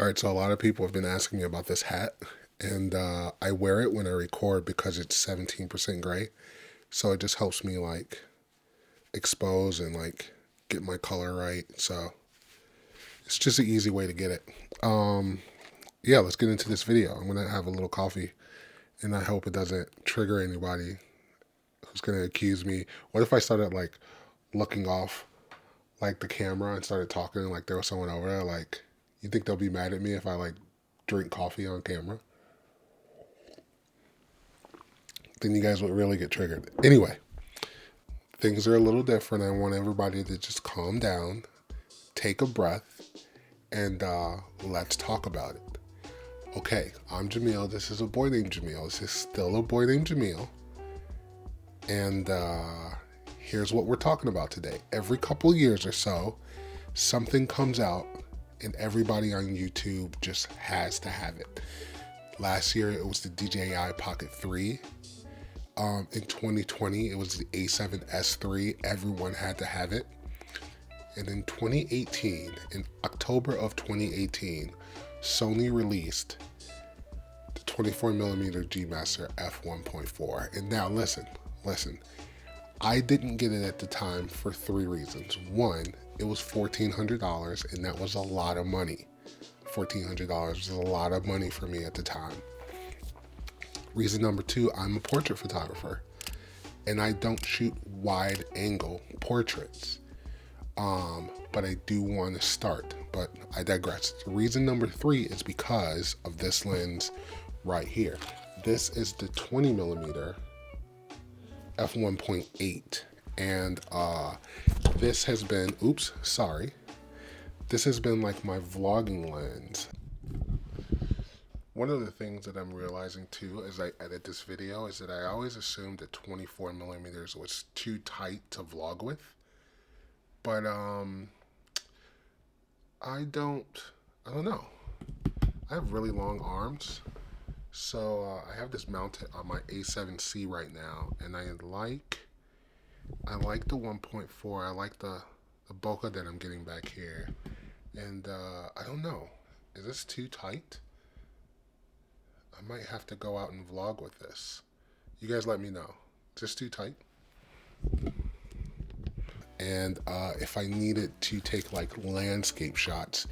All right, so a lot of people have been asking me about this hat, and I wear it when I record because it's 17% gray. So it just helps me like expose and like get my color right. So it's just an easy way to get it. Yeah, let's get into this video. I'm gonna have a little coffee, and I hope it doesn't trigger anybody who's gonna accuse me. What if I started like looking off like the camera and started talking like there was someone over there? Like, you think they'll be mad at me if I like drink coffee on camera? Then you guys would really get triggered. Anyway, things are a little different. I want everybody to just calm down, take a breath, and let's talk about it. Okay, I'm Jamil. This is a boy named Jamil. This is still a boy named Jamil. And here's what we're talking about today. Every couple years or so, something comes out and everybody on YouTube just has to have it. Last year, it was the DJI Pocket 3. In 2020, it was the A7S III. Everyone had to have it. And in 2018, in October of 2018, Sony released the 24mm G Master f1.4. And now listen. I didn't get it at the time for 3 reasons. One, it was $1,400, and that was a lot of money. $1,400 was a lot of money for me at the time. Reason number 2, I'm a portrait photographer, and I don't shoot wide angle portraits. But I do want to start, but I digress. Reason number 3 is because of this lens right here. This is the 20mm f1.8, and this has been, this has been like my vlogging lens. One of the things that I'm realizing too as I edit this video is that I always assumed that 24mm was too tight to vlog with, but I don't know. I have really long arms, so I have this mounted on my A7C right now, and I like the 1.4. I like the bokeh that I'm getting back here, and I don't know. Is this too tight? I might have to go out and vlog with this. You guys let me know. Is this too tight? And if I needed to take like landscape shots,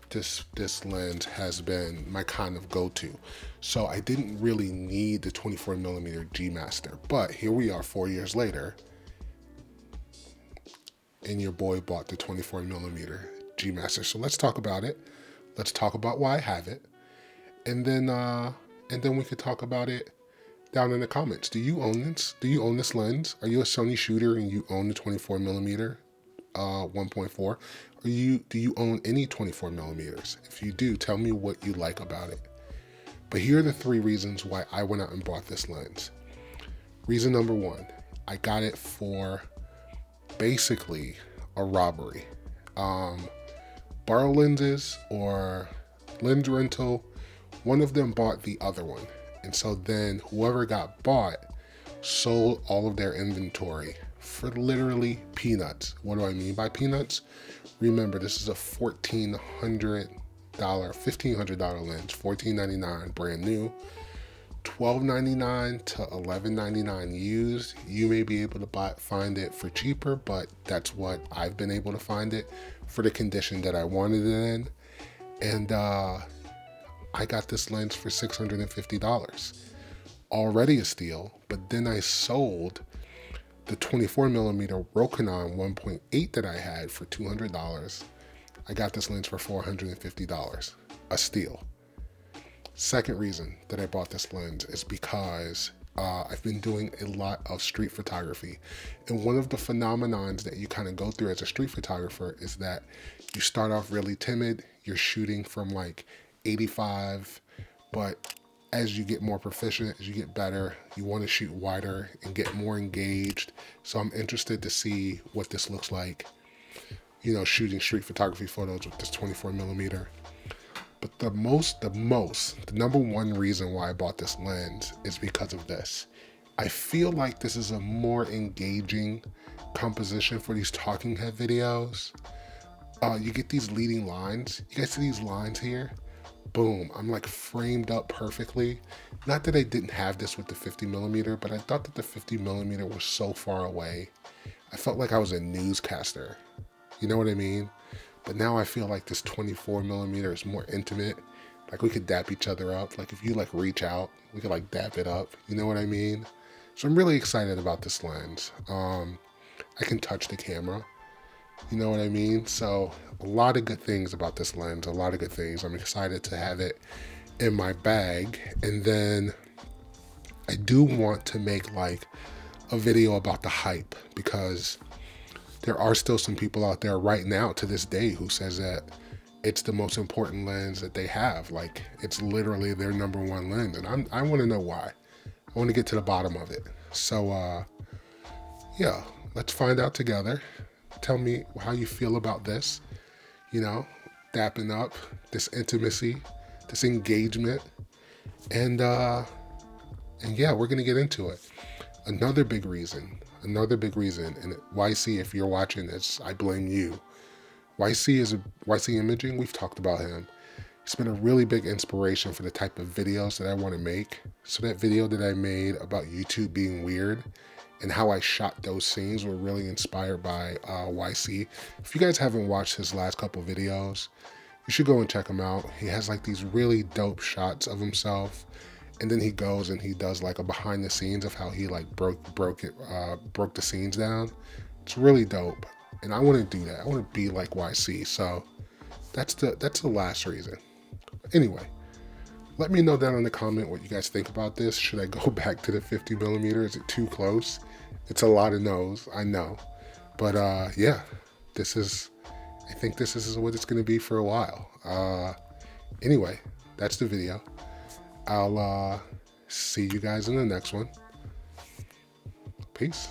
this lens has been my kind of go-to. So I didn't really need the 24mm G Master, but here we are 4 years later, and your boy bought the 24mm G Master. So let's talk about it. Let's talk about why I have it, and then we could talk about it down in the comments. Do you own this? Do you own this lens? Are you a Sony shooter and you own the 24mm 1.4? Or do you own any 24mm? If you do, tell me what you like about it. But here are the 3 reasons why I went out and bought this lens. Reason number 1, I got it for basically a robbery. Borrow lenses or lens rental, one of them bought the other one. And so then whoever got bought sold all of their inventory for literally peanuts. What do I mean by peanuts? Remember, this is a $1,500 lens, $14.99 brand new, $12.99 to $11.99 used. You may be able to find it for cheaper, but that's what I've been able to find it for the condition that I wanted it in. And I got this lens for $650. Already a steal, but then I sold the 24mm Rokinon 1.8 that I had for $200. I got this lens for $450, a steal. Second reason that I bought this lens is because I've been doing a lot of street photography. And one of the phenomenons that you kind of go through as a street photographer is that you start off really timid. You're shooting from like 85, but as you get more proficient, as you get better, you want to shoot wider and get more engaged. So I'm interested to see what this looks like, you know, shooting street photography photos with this 24mm. But the number 1 reason why I bought this lens is because of this. I feel like this is a more engaging composition for these talking head videos. You get these leading lines. You guys see these lines here? boom, I'm like framed up perfectly. Not that I didn't have this with the 50mm, but I thought that the 50mm was so far away. I felt like I was a newscaster. You know what I mean? But now I feel like this 24mm is more intimate. Like we could dap each other up. Like if you like reach out, we could like dap it up. You know what I mean? So I'm really excited about this lens. I can touch the camera. You know what I mean? So a lot of good things about this lens, a lot of good things. I'm excited to have it in my bag. And then I do want to make like a video about the hype, because there are still some people out there right now to this day who says that it's the most important lens that they have. Like it's literally their #1 lens. And I want to know why. I want to get to the bottom of it. So yeah, let's find out together. Tell me how you feel about this, you know, dapping up, this intimacy, this engagement. And yeah, we're going to get into it. Another big reason, and YC, if you're watching this, I blame you. YC Imaging, we've talked about him. He's been a really big inspiration for the type of videos that I want to make. So that video that I made about YouTube being weird and how I shot those scenes were really inspired by YC. If you guys haven't watched his last couple videos, you should go and check him out. He has like these really dope shots of himself, and then he goes and he does like a behind the scenes of how he like broke the scenes down. It's really dope, and I want to do that. I want to be like YC. So that's the last reason. Anyway, let me know down in the comment what you guys think about this. Should I go back to the 50mm? Is it too close? It's a lot of no's, I know. But yeah, I think this is what it's going to be for a while. Anyway, that's the video. I'll see you guys in the next one. Peace.